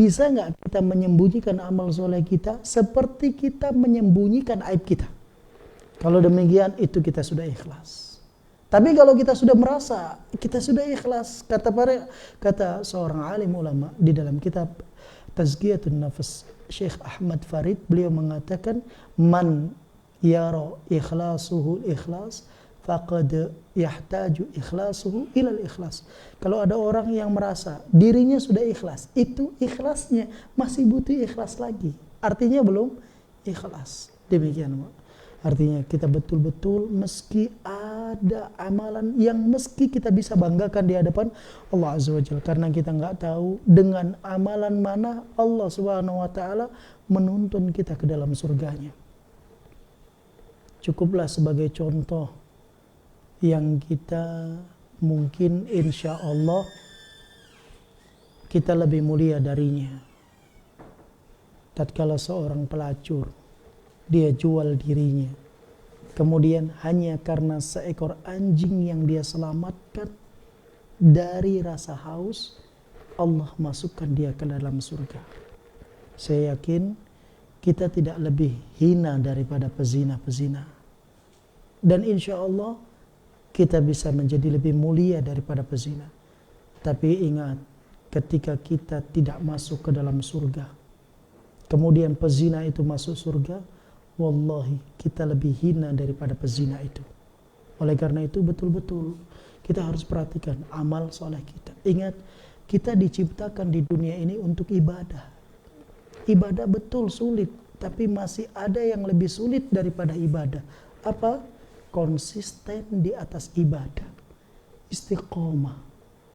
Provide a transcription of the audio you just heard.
Bisa nggak kita menyembunyikan amal soleh kita seperti kita menyembunyikan aib kita? Kalau demikian itu kita sudah ikhlas. Tapi kalau kita sudah merasa kita sudah ikhlas, kata seorang alim ulama di dalam kitab Tazkiyatun Nafs, Syekh Ahmad Farid, beliau mengatakan, man yara ikhlasuhu ikhlas faqad yahtaju ikhlasuhu ilal ikhlas. Kalau ada orang yang merasa dirinya sudah ikhlas, itu ikhlasnya masih butuh ikhlas lagi, artinya belum ikhlas. Demikian, artinya kita betul-betul meski ada amalan yang meski kita bisa banggakan di hadapan Allah Azza wa Jalla, karena kita nggak tahu dengan amalan mana Allah Subhanahu wa taala menuntun kita ke dalam surganya. Cukuplah sebagai contoh yang kita mungkin insya Allah kita lebih mulia darinya. Tatkala seorang pelacur, dia jual dirinya, kemudian hanya karena seekor anjing yang dia selamatkan dari rasa haus, Allah masukkan dia ke dalam surga. Saya yakin kita tidak lebih hina daripada pezina-pezina, dan insya Allah kita bisa menjadi lebih mulia daripada pezina. Tapi ingat, ketika kita tidak masuk ke dalam surga, kemudian pezina itu masuk surga, wallahi kita lebih hina daripada pezina itu. Oleh karena itu betul-betul kita harus perhatikan amal soleh kita. Ingat, kita diciptakan di dunia ini untuk ibadah. Ibadah betul sulit, tapi masih ada yang lebih sulit daripada ibadah. Apa? Konsisten di atas ibadah, istiqomah.